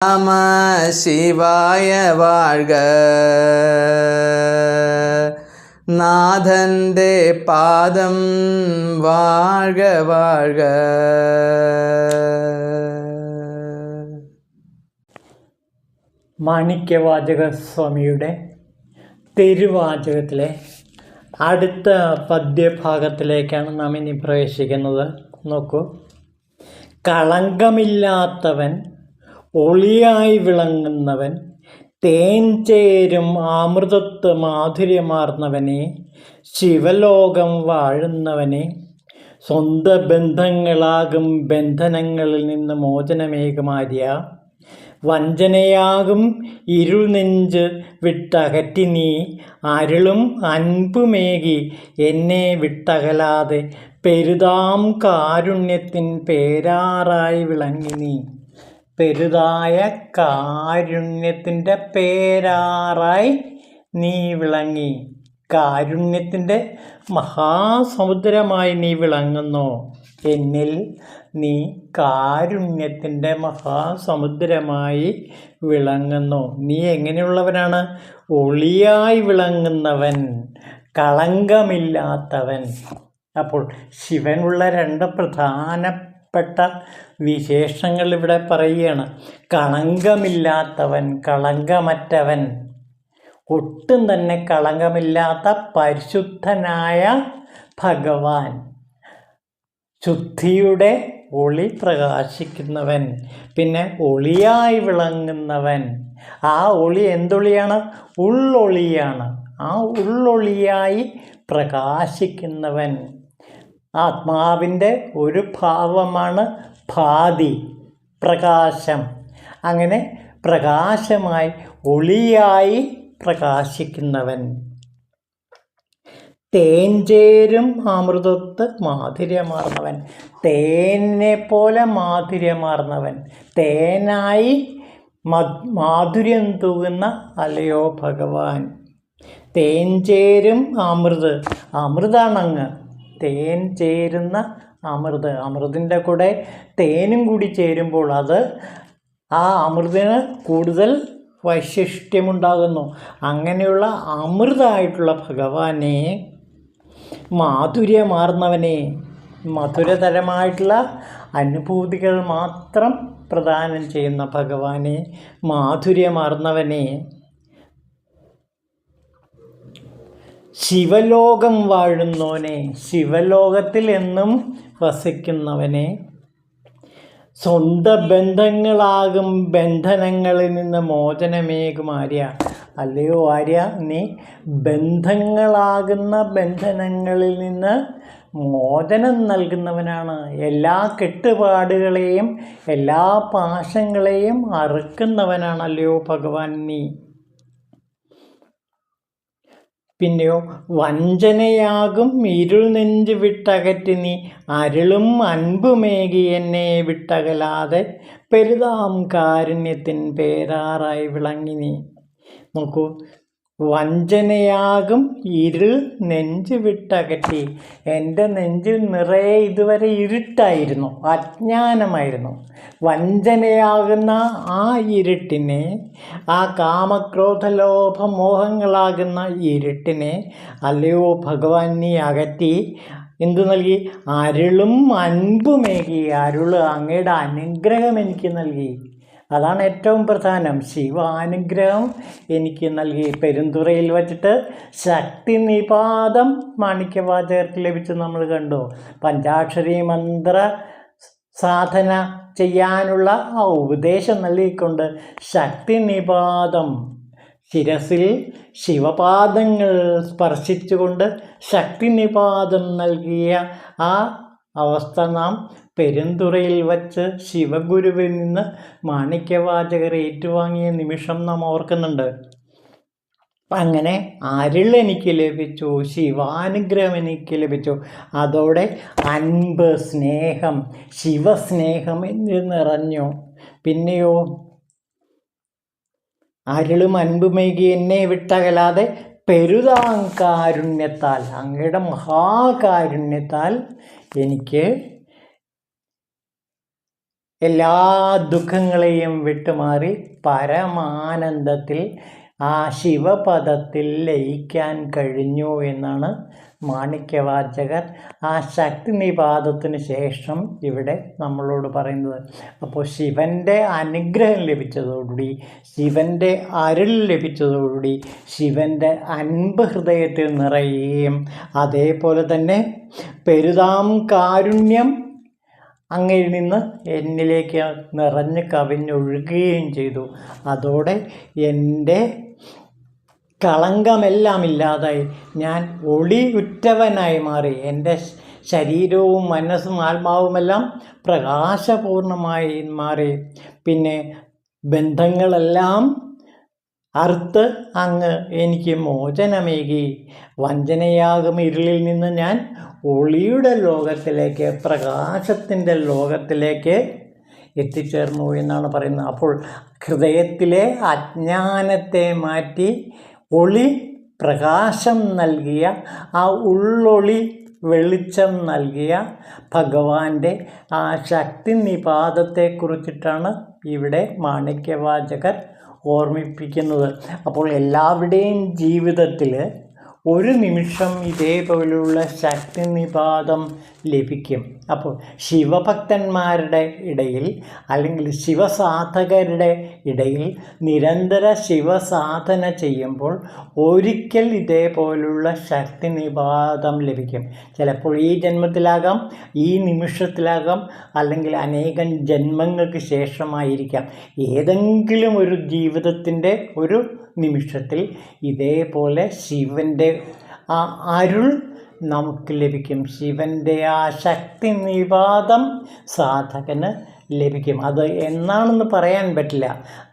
நம சிவாய வாழ்க. നാഥൻ്റെ പാദം വാഴ്ക വാഴ്ക. മാണിക്യവാചക സ്വാമിയുടെ തിരുവാചകത്തിലെ അടുത്ത പദ്യഭാഗത്തിലേക്കാണ് നാം ഇനി പ്രവേശിക്കുന്നത്. നോക്കൂ. കളങ്കമില്ലാത്തവൻ, ഒളിയായി വിളങ്ങുന്നവൻ, തേൻ ചേരും അമൃതത്വ മാധുര്യമാർന്നവനെ, ശിവലോകം വാഴുന്നവനെ, സ്വന്തം ബന്ധങ്ങളാകും ബന്ധനങ്ങളിൽ നിന്ന് മോചനമേകുമാരിയ, വഞ്ചനയാകും ഇരുൾ നെഞ്ച് വിട്ടകറ്റി നീ അരുളും അൻപുമേകി എന്നെ വിട്ടകലാതെ പെരുതാം കാരുണ്യത്തിൻ പേരാറായി വിളങ്ങി നീ. പെരുതായ കാരുണ്യത്തിൻ്റെ പേരാറായി നീ വിളങ്ങി. കാരുണ്യത്തിൻ്റെ മഹാസമുദ്രമായി നീ വിളങ്ങുന്നു. എന്നിൽ നീ കാരുണ്യത്തിൻ്റെ മഹാസമുദ്രമായി വിളങ്ങുന്നു. നീ എങ്ങനെയുള്ളവനാണ്? ഒളിയായി വിളങ്ങുന്നവൻ, കളങ്കമില്ലാത്തവൻ. അപ്പോൾ ശിവനുള്ള രണ്ട് പ്രധാനപ്പെട്ട വിശേഷങ്ങൾ ഇവിടെ പറയുകയാണ്. കളങ്കമില്ലാത്തവൻ, കളങ്കമറ്റവൻ, ഒട്ടും തന്നെ കളങ്കമില്ലാത്ത പരിശുദ്ധനായ ഭഗവാൻ, ശുദ്ധിയുടെ ഒളി പ്രകാശിക്കുന്നവൻ, പിന്നെ ഒളിയായി വിളങ്ങുന്നവൻ. ആ ഒളി എന്തൊളിയാണ്? ഉള്ളൊളിയാണ്. ആ ഉള്ളൊളിയായി പ്രകാശിക്കുന്നവൻ. ആത്മാവിൻ്റെ ഒരു ഭാവമാണ് ഭാതി, പ്രകാശം. അങ്ങനെ പ്രകാശമായി ഒളിയായി പ്രകാശിക്കുന്നവൻ. തേൻ ചേരും അമൃതത്വ മാധുര്യമാർന്നവൻ, തേനെ പോലെ മാധുര്യമാർന്നവൻ, തേനായി മാധുര്യം തൂകുന്ന അല്ലയോ ഭഗവാൻ. തേൻ ചേരും അമൃത്, അമൃതാണങ്ങ്. തേൻ ചേരുന്ന അമൃത്, അമൃതിൻ്റെ കൂടെ തേനും കൂടി ചേരുമ്പോൾ അത് ആ അമൃതിന് കൂടുതൽ വൈശിഷ്ട്യമുണ്ടാകുന്നു. അങ്ങനെയുള്ള അമൃതായിട്ടുള്ള ഭഗവാനെ, മാധുര്യമാർന്നവനെ, മധുരതരമായിട്ടുള്ള അനുഭൂതികൾ മാത്രം പ്രദാനം ചെയ്യുന്ന ഭഗവാനെ, മാധുര്യമാർന്നവനെ, ശിവലോകം വാഴുന്നവനെ, ശിവലോകത്തിൽ എന്നും വസിക്കുന്നവനെ, സ്വന്തം ബന്ധങ്ങളാകും ബന്ധനങ്ങളിൽ നിന്ന് മോചനമേകും ആര്യ. അല്ലയോ ആര്യ, നീ ബന്ധങ്ങളാകുന്ന ബന്ധനങ്ങളിൽ നിന്ന് മോചനം നൽകുന്നവനാണ്. എല്ലാ കെട്ടുപാടുകളെയും എല്ലാ പാശങ്ങളെയും അറുക്കുന്നവനാണല്ലയോ ഭഗവാൻ നീ. പിന്നെയോ, വഞ്ചനയാകും ഇരുൾ നെഞ്ച് വിട്ടകറ്റി നീ അരുളും അൻപുമേകി എന്നെ വിട്ടകലാതെ പെരുതാം കാരുണ്യത്തിൻ പേരാറായി വിളങ്ങി നീ. നോക്കൂ. വഞ്ചനയാകും ഇരുൾ നെഞ്ച് വിട്ടകറ്റി. എൻ്റെ നെഞ്ചിൽ നിറയെ ഇതുവരെ ഇരുട്ടായിരുന്നു, അജ്ഞാനമായിരുന്നു. വഞ്ചനയാകുന്ന ആ ഇരുട്ടിനെ, ആ കാമക്രോധലോഭ മോഹങ്ങളാകുന്ന ഇരുട്ടിനെ അല്ലയോ ഭഗവാൻ നീ അകറ്റി എന്തു നൽകി? അരുളും അൻപുമേകി. അരുള്, അങ്ങയുടെ അനുഗ്രഹം എനിക്ക് നൽകി. അതാണ് ഏറ്റവും പ്രധാനം. ശിവാനുഗ്രഹം എനിക്ക് നൽകി. പെരുന്തുറയിൽ വച്ചിട്ട് ശക്തി നിപാതം മാണിക്യവാചകർക്ക് ലഭിച്ച് നമ്മൾ കണ്ടു. പഞ്ചാക്ഷരി മന്ത്ര സാധന ചെയ്യാനുള്ള ആ ഉപദേശം നൽകിക്കൊണ്ട് ശക്തി നിപാതം, ശിരസിൽ ശിവപാദങ്ങൾ സ്പർശിച്ചുകൊണ്ട് ശക്തി നിപാതം നൽകിയ ആ അവസ്ഥ നാം പെരുന്തുറയിൽ വച്ച് ശിവഗുരുവിൽ നിന്ന് മാണിക്യവാചകർ ഏറ്റുവാങ്ങിയ നിമിഷം നാം ഓർക്കുന്നുണ്ട്. അങ്ങനെ അരുൾ എനിക്ക് ലഭിച്ചു, ശിവാനുഗ്രഹം എനിക്ക് ലഭിച്ചു. അതോടെ അൻപ്, സ്നേഹം, ശിവസ്നേഹം എന്നിൽ നിറഞ്ഞു. പിന്നെയോ, അരുളും അൻപുമേകി എന്നെ വിട്ടകലാതെ പെരുതാം കാരുണ്യത്താൽ, അങ്ങയുടെ മഹാകാരുണ്യത്താൽ എനിക്ക് എല്ലാ ദുഃഖങ്ങളെയും വിട്ടുമാറി പരമാനന്ദത്തിൽ ആ ശിവപദത്തിൽ ലയിക്കാൻ കഴിഞ്ഞു എന്നാണ് മാണിക്യവാചകർ ആ ശക്തി നിപാതത്തിന് ശേഷം ഇവിടെ നമ്മളോട് പറയുന്നത്. അപ്പോൾ ശിവൻ്റെ അനുഗ്രഹം ലഭിച്ചതോടുകൂടി, ശിവൻ്റെ അരുൾ ലഭിച്ചതോടുകൂടി ശിവൻ്റെ അൻപ് ഹൃദയത്തിൽ നിറയുകയും അതേപോലെ തന്നെ പെരുതാം കാരുണ്യം അങ്ങയിൽ നിന്ന് എന്നിലേക്ക് നിറഞ്ഞ് കവിഞ്ഞൊഴുകുകയും ചെയ്തു. അതോടെ എൻ്റെ കളങ്കമെല്ലാം ഇല്ലാതായി ഞാൻ ഒളിയുറ്റവനായി മാറി. എൻ്റെ ശരീരവും മനസ്സും ആത്മാവുമെല്ലാം പ്രകാശപൂർണമായി മാറി. പിന്നെ ബന്ധങ്ങളെല്ലാം അറുത്ത് അങ്ങ് എനിക്ക് മോചനമേകി. വഞ്ചനയാകും ഇരുളിൽ നിന്ന് ഞാൻ ഒളിയുടെ ലോകത്തിലേക്ക്, പ്രകാശത്തിൻ്റെ ലോകത്തിലേക്ക് എത്തിച്ചേർന്നു എന്നാണ് പറയുന്നത്. അപ്പോൾ ഹൃദയത്തിലെ അജ്ഞാനത്തെ മാറ്റി ഒളി പ്രകാശം നൽകിയ, ആ ഉള്ളൊളി വെളിച്ചം നൽകിയ ഭഗവാന്റെ ആ ശക്തി നിപാതത്തെക്കുറിച്ചിട്ടാണ് ഇവിടെ മാണിക്യവാചകർ ഓർമ്മിപ്പിക്കുന്നത്. അപ്പോൾ എല്ലാവരുടെയും ജീവിതത്തിൽ ഒരു നിമിഷം ഇതേപോലുള്ള ശക്തി നിപാതം ലഭിക്കും. അപ്പോൾ ശിവഭക്തന്മാരുടെ ഇടയിൽ അല്ലെങ്കിൽ ശിവസാധകരുടെ ഇടയിൽ നിരന്തര ശിവസാധന ചെയ്യുമ്പോൾ ഒരിക്കൽ ഇതേപോലുള്ള ശക്തി നിപാതം ലഭിക്കും. ചിലപ്പോൾ ഈ ജന്മത്തിലാകാം, ഈ നിമിഷത്തിലാകാം, അല്ലെങ്കിൽ അനേകം ജന്മങ്ങൾക്ക് ശേഷമായിരിക്കാം. ഏതെങ്കിലും ഒരു ജീവിതത്തിൻ്റെ ഒരു നിമിഷത്തിൽ ഇതേപോലെ ശിവൻ്റെ ആ അരുൾ നമുക്ക് ലഭിക്കും. ശിവൻ്റെ ആ ശക്തി നിപാതം സാധകന് ലഭിക്കും. അത് എന്നാണെന്ന് പറയാൻ പറ്റില്ല.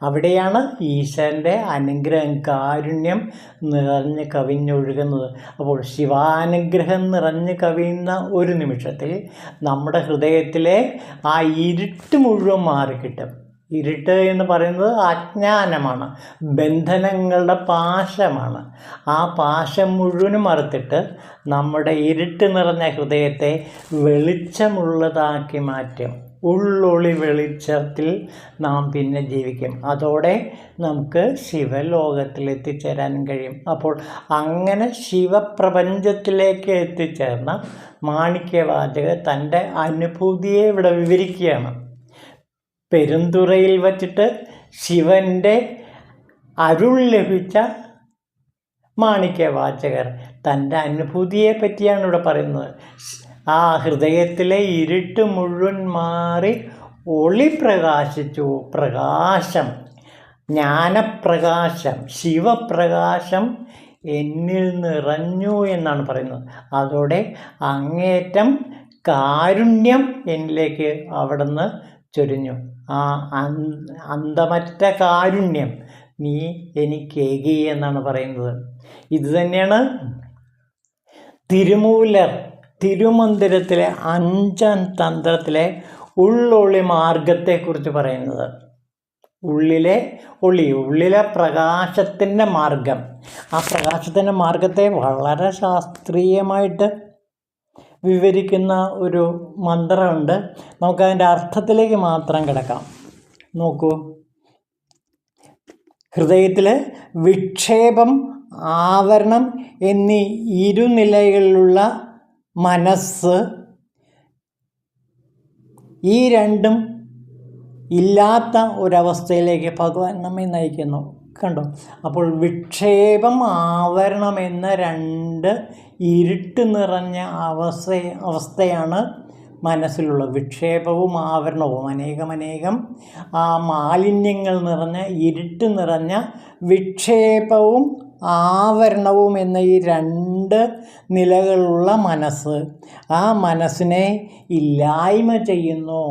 അവിടെയാണ് ഈശ്വരൻ്റെ അനുഗ്രഹം, കാരുണ്യം നിറഞ്ഞ് കവിഞ്ഞൊഴുകുന്നത്. അപ്പോൾ ശിവാനുഗ്രഹം നിറഞ്ഞ് കവിയുന്ന ഒരു നിമിഷത്തിൽ നമ്മുടെ ഹൃദയത്തിലെ ആ ഇരുട്ട് മുഴുവൻ മാറിക്കിട്ടും. ഇരുട്ട് എന്ന് പറയുന്നത് അജ്ഞാനമാണ്, ബന്ധനങ്ങളുടെ പാശമാണ്. ആ പാശം മുഴുവനും മറുത്തിട്ട് നമ്മുടെ ഇരുട്ട് നിറഞ്ഞ ഹൃദയത്തെ വെളിച്ചമുള്ളതാക്കി മാറ്റും. ഉള്ളൊളി വെളിച്ചത്തിൽ നാം പിന്നെ ജീവിക്കും. അതോടെ നമുക്ക് ശിവലോകത്തിൽ എത്തിച്ചേരാൻ കഴിയും. അപ്പോൾ അങ്ങനെ ശിവപ്രപഞ്ചത്തിലേക്ക് എത്തിച്ചേർന്ന മാണിക്യവാചകർ തൻ്റെ അനുഭൂതിയെ ഇവിടെ വിവരിക്കുകയാണ്. പെരുന്തുറയിൽ വച്ചിട്ട് ശിവൻ്റെ അരുൾ ലഭിച്ച മാണിക്യവാചകർ തൻ്റെ അനുഭൂതിയെ പറ്റിയാണ് ഇവിടെ പറയുന്നത്. ആ ഹൃദയത്തിലെ ഇരുട്ട് മുഴുവൻ മാറി ഒളി പ്രകാശിച്ചു. പ്രകാശം, ജ്ഞാനപ്രകാശം, ശിവപ്രകാശം എന്നിൽ നിറഞ്ഞു എന്നാണ് പറയുന്നത്. അതോടെ അങ്ങേറ്റം കാരുണ്യം എന്നിലേക്ക് അവിടുന്ന് ചൊരിഞ്ഞു. ആ അന്തമറ്റ കാരുണ്യം നീ എനിക്കേകി എന്നാണ് പറയുന്നത്. ഇത് തന്നെയാണ് തിരുമൂലർ തിരുമന്ദിരത്തിലെ 5-ാം തന്ത്രത്തിലെ ഉള്ളൊളി മാർഗത്തെക്കുറിച്ച് പറയുന്നത്. ഉള്ളിലെ ഒളി, ഉള്ളിലെ പ്രകാശത്തിൻ്റെ മാർഗം. ആ പ്രകാശത്തിൻ്റെ മാർഗത്തെ വളരെ ശാസ്ത്രീയമായിട്ട് വിവരിക്കുന്ന ഒരു മന്ത്രമുണ്ട്. നമുക്കതിൻ്റെ അർത്ഥത്തിലേക്ക് മാത്രം കിടക്കാം. നോക്കൂ, ഹൃദയത്തിൽ വിക്ഷേപം, ആവരണം എന്നീ ഇരുനിലകളിലുള്ള മനസ്സ്, ഈ രണ്ടും ഇല്ലാത്ത ഒരവസ്ഥയിലേക്ക് ഭഗവാൻ നമ്മെ നയിക്കുന്നു. കണ്ടോ? അപ്പോൾ വിക്ഷേപം, ആവരണം എന്ന രണ്ട് ഇരുട്ട് നിറഞ്ഞ അവസ്ഥയാണ് മനസ്സിലുള്ളത്. വിക്ഷേപവും ആവരണവും അനേകം ആ മാലിന്യങ്ങൾ നിറഞ്ഞ, ഇരുട്ട് നിറഞ്ഞ വിക്ഷേപവും ആവരണവും എന്ന ഈ രണ്ട് നിലകളുള്ള മനസ്സ്, ആ മനസ്സിനെ ഇല്ലായ്മ ചെയ്യുന്നു.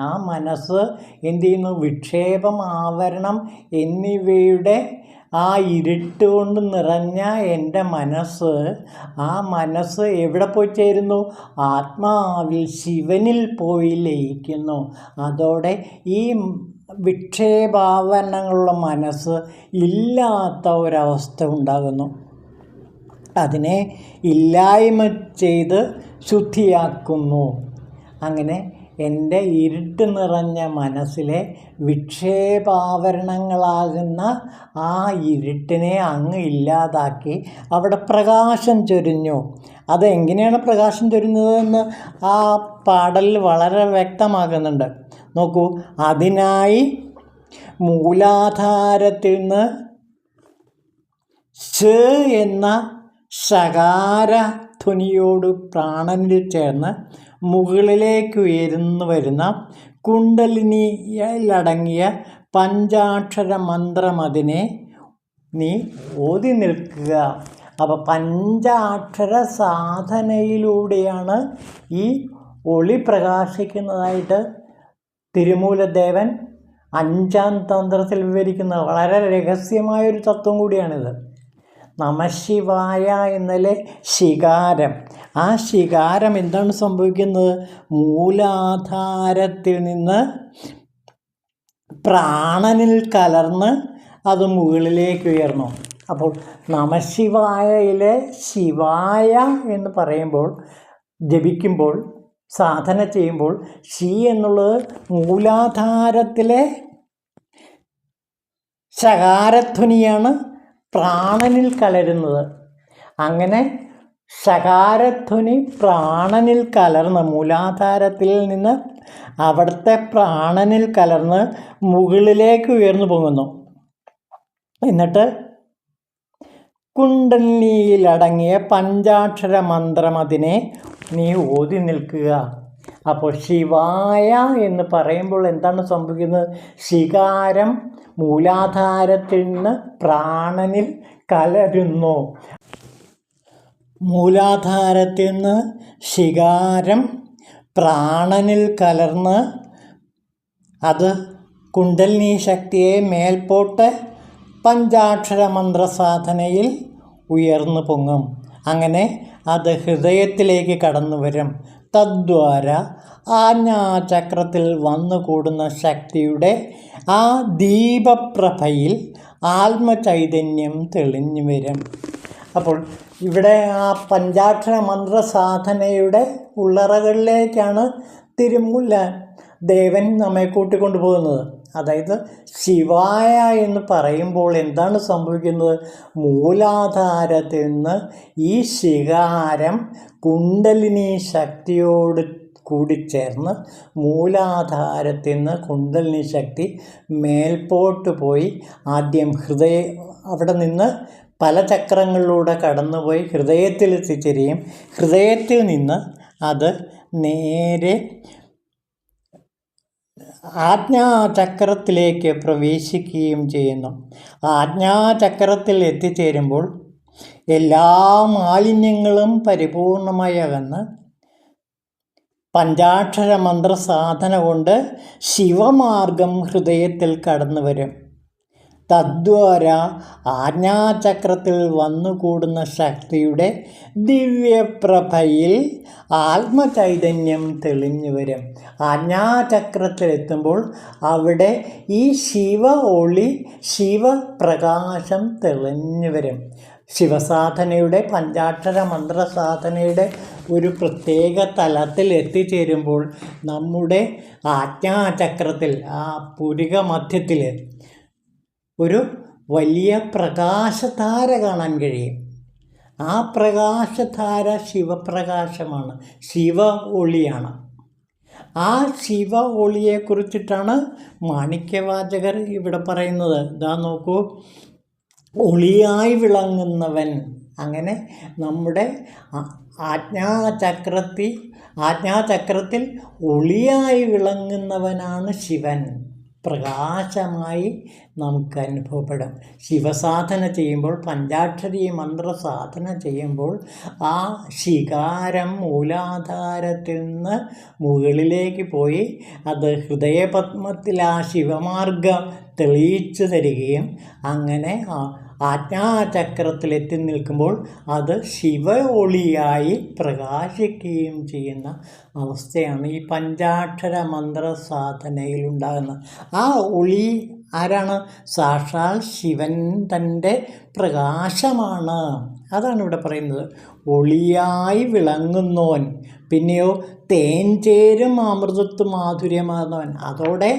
ആ മനസ്സ് എന്ത് ചെയ്യുന്നു? വിക്ഷേപം, ആവരണം എന്നിവയുടെ ആ ഇരുട്ട് കൊണ്ട് നിറഞ്ഞ എൻ്റെ മനസ്സ്, ആ മനസ്സ് എവിടെ പോയി ചേരുന്നു? ആത്മാവിൽ, ശിവനിൽ പോയി ലയിക്കുന്നു. അതോടെ ഈ വിക്ഷേപാവരണങ്ങളുള്ള മനസ്സ് ഇല്ലാത്ത ഒരവസ്ഥ ഉണ്ടാകുന്നു. അതിനെ ഇല്ലായ്മ ചെയ്ത് ശുദ്ധിയാക്കുന്നു. അങ്ങനെ എൻ്റെ ഇരുട്ട് നിറഞ്ഞ മനസ്സിലെ വിക്ഷേപാവരണങ്ങളാകുന്ന ആ ഇരുട്ടിനെ അങ്ങ് ഇല്ലാതാക്കി അവിടെ പ്രകാശം ചൊരിഞ്ഞു. അതെങ്ങനെയാണ് പ്രകാശം ചൊരിഞ്ഞതെന്ന് ആ പാടലിൽ വളരെ വ്യക്തമാക്കുന്നുണ്ട്. നോക്കൂ, അതിനായി മൂലാധാരത്തിൽ നിന്ന് സ് എന്ന ശകാര ധ്വനിയോട് പ്രാണനിൽ ചേർന്ന് മുകളിലേക്ക് ഉയർന്നു വരുന്ന കുണ്ടലിനിയിലടങ്ങിയ പഞ്ചാക്ഷര മന്ത്രം അതിനെ നീ ഓതി നിൽക്കുക. അപ്പോൾ പഞ്ചാക്ഷര സാധനയിലൂടെയാണ് ഈ ഒളി പ്രകാശിക്കുന്നതായിട്ട് തിരുമൂലദേവൻ 5-ാം തന്ത്രത്തിൽ വിവരിക്കുന്നത്. വളരെ രഹസ്യമായൊരു തത്വം കൂടിയാണിത്. നമഃശിവായ എന്നതിലെ ശികാരം, ആ ശികാരം എന്താണ് സംഭവിക്കുന്നത്? മൂലാധാരത്തിൽ നിന്ന് പ്രാണനിൽ കലർന്ന് അത് മുകളിലേക്ക് ഉയർന്നു. അപ്പോൾ നമഃശിവായയിലെ ശിവായ എന്ന് പറയുമ്പോൾ, ജപിക്കുമ്പോൾ, സാധന ചെയ്യുമ്പോൾ ശി എന്നുള്ളത് മൂലാധാരത്തിലെ ശകാരധ്വനിയാണ് പ്രാണനിൽ കലരുന്നത്. അങ്ങനെ ശകാരധ്വനി പ്രാണനിൽ കലർന്ന് മൂലാധാരത്തിൽ നിന്ന് അവിടുത്തെ പ്രാണനിൽ കലർന്ന് മുകളിലേക്ക് ഉയർന്നു പോകുന്നു. എന്നിട്ട് കുണ്ടലിനിയിലടങ്ങിയ പഞ്ചാക്ഷര മന്ത്രം അതിനെ നീ ഓതി നിൽക്കുക. അപ്പോൾ ശിവായ എന്ന് പറയുമ്പോൾ എന്താണ് സംഭവിക്കുന്നത്? ശികാരം മൂലാധാരത്തിൽ നിന്ന് പ്രാണനിൽ കലരുന്നു. മൂലാധാരത്തിൽ നിന്ന് ശികാരം പ്രാണനിൽ കലർന്ന് അത് കുണ്ടലിനി ശക്തിയെ മേൽപോട്ട് പഞ്ചാക്ഷര മന്ത്രസാധനയിൽ ഉയർന്നു പൊങ്ങും. അങ്ങനെ അത് ഹൃദയത്തിലേക്ക് കടന്നു വരും. തദ്വാര ആജ്ഞാചക്രത്തിൽ വന്നുകൂടുന്ന ശക്തിയുടെ ആ ദീപപ്രഭയിൽ ആത്മചൈതന്യം തെളിഞ്ഞു വരും. അപ്പോൾ ഇവിടെ ആ പഞ്ചാക്ഷര മന്ത്രസാധനയുടെ ഉള്ളറകളിലേക്കാണ് തിരുമൂല ദേവൻ നമ്മെ കൂട്ടിക്കൊണ്ടുപോകുന്നത്. അതായത് ശിവായ എന്ന് പറയുമ്പോൾ എന്താണ് സംഭവിക്കുന്നത്? മൂലാധാരത്തിൽ നിന്ന് ഈ ശികാരം കുണ്ടലിനി ശക്തിയോട് കൂടിച്ചേർന്ന് മൂലാധാരത്തിൽ നിന്ന് കുണ്ടലിനി ശക്തി മേൽപോട്ട് പോയി ആദ്യം അവിടെ നിന്ന് പല ചക്രങ്ങളിലൂടെ കടന്നുപോയി ഹൃദയത്തിൽ എത്തിച്ചേരുകയും ഹൃദയത്തിൽ നിന്ന് അത് നേരെ ആജ്ഞാചക്രത്തിലേക്ക് പ്രവേശിക്കുകയും ചെയ്യുന്നു. ആജ്ഞാചക്രത്തിൽ എത്തിച്ചേരുമ്പോൾ എല്ലാ മാലിന്യങ്ങളും പരിപൂർണമായി അകന്ന് പഞ്ചാക്ഷര മന്ത്രസാധന കൊണ്ട് ശിവമാർഗം ഹൃദയത്തിൽ കടന്നു വരും. തദ്വാര ആജ്ഞാചക്രത്തിൽ വന്നുകൂടുന്ന ശക്തിയുടെ ദിവ്യപ്രഭയിൽ ആത്മചൈതന്യം തെളിഞ്ഞു വരും. ആജ്ഞാചക്രത്തിലെത്തുമ്പോൾ അവിടെ ഈ ശിവപ്രകാശം തെളിഞ്ഞു വരും. ശിവസാധനയുടെ പഞ്ചാക്ഷര മന്ത്രസാധനയുടെ ഒരു പ്രത്യേക തലത്തിൽ എത്തിച്ചേരുമ്പോൾ നമ്മുടെ ആജ്ഞാചക്രത്തിൽ ആ പുരിക മധ്യത്തിൽ ഒരു വലിയ പ്രകാശധാര കാണാൻ കഴിയും. ആ പ്രകാശധാര ശിവപ്രകാശമാണ്, ശിവ ഒളിയാണ്. ആ ശിവ ഒളിയെക്കുറിച്ചിട്ടാണ് മാണിക്യവാചകർ ഇവിടെ പറയുന്നത്. ഇതാ നോക്കൂ, ഒളിയായി വിളങ്ങുന്നവൻ. അങ്ങനെ നമ്മുടെ ആജ്ഞാചക്രത്തിൽ ഒളിയായി വിളങ്ങുന്നവനാണ് ശിവൻ. പ്രകാശമായി നമുക്ക് അനുഭവപ്പെടും. ശിവസാധന ചെയ്യുമ്പോൾ, പഞ്ചാക്ഷരി മന്ത്രസാധന ചെയ്യുമ്പോൾ ആ ശികാരം മൂലാധാരത്തിൽ നിന്ന് മുകളിലേക്ക് പോയി അത് ഹൃദയപത്മത്തിൽ ആ ശിവമാർഗം തെളിയിച്ചു തരികയും അങ്ങനെ ആജ്ഞാചക്രത്തിലെത്തി നിൽക്കുമ്പോൾ അത് ശിവ ഒളിയായി പ്രകാശിക്കുകയും ചെയ്യുന്ന അവസ്ഥയാണ് ഈ പഞ്ചാക്ഷര മന്ത്രസാധനയിൽ ഉണ്ടാകുന്നത്. ആ ഒളി ആരാണ്? സാക്ഷാൽ ശിവൻ തൻ്റെ പ്രകാശമാണ്. അതാണ് ഇവിടെ പറയുന്നത്. ഒളിയായി വിളങ്ങുന്നവൻ. പിന്നെയോ തേൻ ചേരും അമൃതത്വ മാധുര്യമാർന്നവൻ. അതോടെ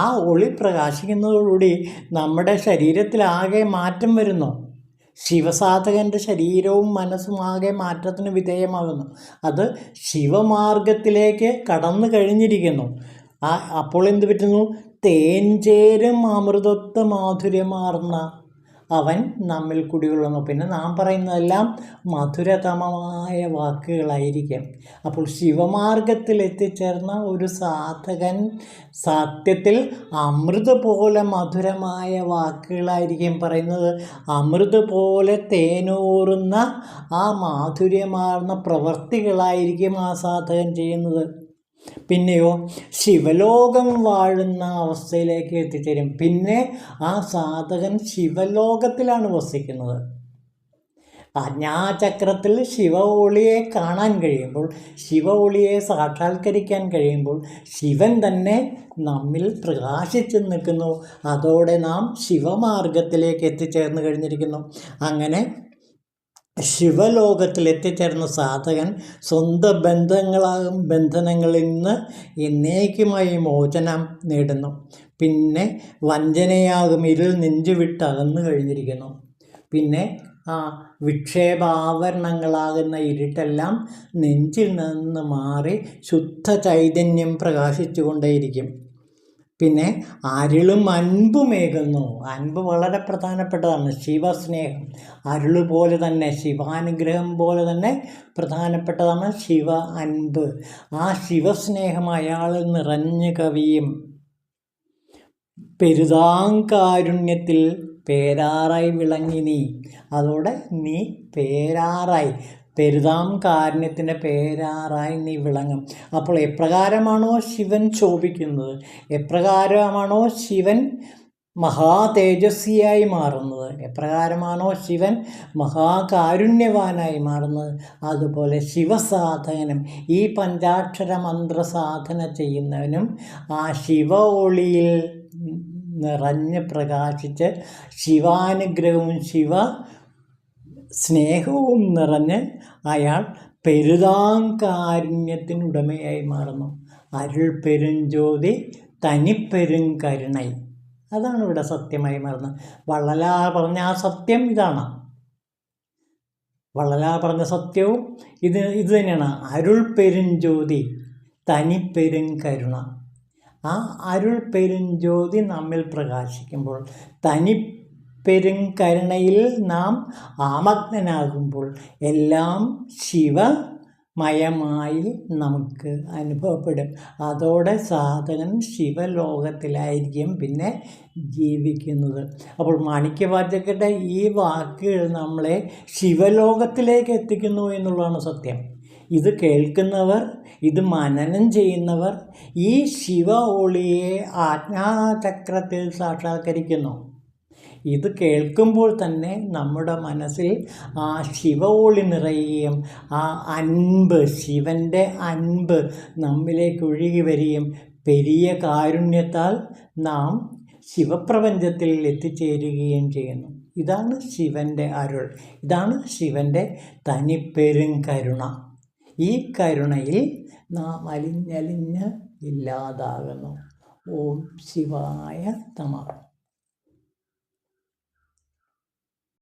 ആ ഒളി പ്രകാശിക്കുന്നതോടുകൂടി നമ്മുടെ ശരീരത്തിലാകെ മാറ്റം വരുന്നു. ശിവസാധകൻ്റെ ശരീരവും മനസ്സും ആകെ മാറ്റത്തിന് വിധേയമാകുന്നു. അത് ശിവമാർഗത്തിലേക്ക് കടന്നു കഴിഞ്ഞിരിക്കുന്നു. അപ്പോൾ എന്ത് പറ്റുന്നു? തേൻ ചേരും അമൃതത്വ മാധുര്യമാർന്ന അവൻ നമ്മിൽ കുടികൊള്ളുന്നു. പിന്നെ നാം പറയുന്നതെല്ലാം മധുരതമമായ വാക്കുകളായിരിക്കും. അപ്പോൾ ശിവമാർഗത്തിൽ എത്തിച്ചേർന്ന ഒരു സാധകൻ സത്യത്തിൽ അമൃത് പോലെ മധുരമായ വാക്കുകളായിരിക്കും പറയുന്നത്. അമൃത് പോലെ തേനൂറുന്ന ആ മാധുര്യമാർന്ന പ്രവൃത്തികളായിരിക്കും ആ സാധകൻ ചെയ്യുന്നത്. പിന്നെയോ ശിവലോകം വാഴുന്ന അവസ്ഥയിലേക്ക് എത്തിച്ചേരും. പിന്നെ ആ സാധകൻ ശിവലോകത്തിലാണ് വസിക്കുന്നത്. ആജ്ഞാചക്രത്തിൽ ശിവ ഒളിയെ കാണാൻ കഴിയുമ്പോൾ, ശിവ ഒളിയെ സാക്ഷാത്കരിക്കാൻ കഴിയുമ്പോൾ ശിവൻ തന്നെ നമ്മിൽ പ്രകാശിച്ചു നിൽക്കുന്നു. അതോടെ നാം ശിവമാർഗത്തിലേക്ക് എത്തിച്ചേർന്ന് കഴിഞ്ഞിരിക്കുന്നു. അങ്ങനെ ശിവലോകത്തിൽ എത്തിച്ചേർന്ന സാധകൻ സ്വന്തം ബന്ധനങ്ങളിൽ നിന്ന് എന്നേക്കുമായി മോചനം നേടുന്നു. പിന്നെ വഞ്ചനയാകും ഇരുൾ നെഞ്ചുവിട്ട് അകന്നു കഴിഞ്ഞിരിക്കുന്നു. പിന്നെ വിക്ഷേപാവരണങ്ങളാകുന്ന ഇരുട്ടെല്ലാം നെഞ്ചിൽ നിന്ന് മാറി ശുദ്ധ ചൈതന്യം പ്രകാശിച്ചു കൊണ്ടേയിരിക്കും. പിന്നെ അരുളും അൻപുമേകുന്നു. അൻപ് വളരെ പ്രധാനപ്പെട്ടതാണ്. ശിവസ്നേഹം അരുള് പോലെ തന്നെ, ശിവാനുഗ്രഹം പോലെ തന്നെ പ്രധാനപ്പെട്ടതാണ് ശിവ അൻപ്. ആ ശിവസ്നേഹം അയാളിൽ നിറഞ്ഞു കവിയും. പെരുതാങ്കാരുണ്യത്തിൽ പേരാറായി വിളങ്ങി നീ. അതോടെ നീ പേരാറായി, പെരുതാം കാരുണ്യത്തിൻ്റെ പേരാറായി നീ വിളങ്ങും. അപ്പോൾ എപ്രകാരമാണോ ശിവൻ ശോഭിക്കുന്നത്, എപ്രകാരമാണോ ശിവൻ മഹാതേജസ്വിയായി മാറുന്നത്, എപ്രകാരമാണോ ശിവൻ മഹാകാരുണ്യവാനായി മാറുന്നത്, അതുപോലെ ശിവസാധകനും ഈ പഞ്ചാക്ഷര മന്ത്ര സാധന ചെയ്യുന്നവനും ആ ശിവ ഒളിയിൽ നിറഞ്ഞ് പ്രകാശിച്ച് ശിവാനുഗ്രഹവും ശിവ സ്നേഹവും നിറഞ്ഞ് അയാൾ പെരുതാങ്കാരുണ്യത്തിനുടമയായി മാറുന്നു. അരുൾ പെരുഞ്ചോതി തനിപ്പെരുങ്കരുണൈ. അതാണ് ഇവിടെ സത്യമായി മാറുന്നത്. വള്ളലാർ പറഞ്ഞ ആ സത്യം ഇതാണ്. വള്ളലാർ പറഞ്ഞ സത്യവും ഇത് തന്നെയാണ്. അരുൾ പെരുഞ്ചോതി തനിപ്പെരുങ്കരുണ. ആ അരുൾ പെരുഞ്ചോതി നമ്മിൽ പ്രകാശിക്കുമ്പോൾ, പെരുങ്കരുണയിൽ നാം ആമഗ്നനാകുമ്പോൾ എല്ലാം ശിവമയമായി നമുക്ക് അനുഭവപ്പെടും. അതോടെ സാധകൻ ശിവലോകത്തിലായിരിക്കും പിന്നെ ജീവിക്കുന്നത്. അപ്പോൾ മാണിക്യവാചകരുടെ ഈ വാക്കുകൾ നമ്മളെ ശിവലോകത്തിലേക്ക് എത്തിക്കുന്നു എന്നുള്ളതാണ് സത്യം. ഇത് കേൾക്കുന്നവർ, ഇത് മനനം ചെയ്യുന്നവർ ഈ ശിവ ഒളിയെ ആജ്ഞാചക്രത്തിൽ സാക്ഷാത്കരിക്കുന്നു. ഇത് കേൾക്കുമ്പോൾ തന്നെ നമ്മുടെ മനസ്സിൽ ആ ശിവ ഒളി നിറയുകയും ആ അൻപ്, ശിവൻ്റെ അൻപ് നമ്മിലേക്ക് ഒഴുകി വരികയും പെരിയ കാരുണ്യത്താൽ നാം ശിവപ്രപഞ്ചത്തിൽ എത്തിച്ചേരുകയും ചെയ്യുന്നു. ഇതാണ് ശിവൻ്റെ അരുൾ. ഇതാണ് ശിവൻ്റെ തനിപ്പെരുങ്കരുണ. ഈ കരുണയിൽ നാം അലിഞ്ഞലിഞ്ഞ് ഇല്ലാതാകുന്നു. ഓം ശിവായ നമഃ.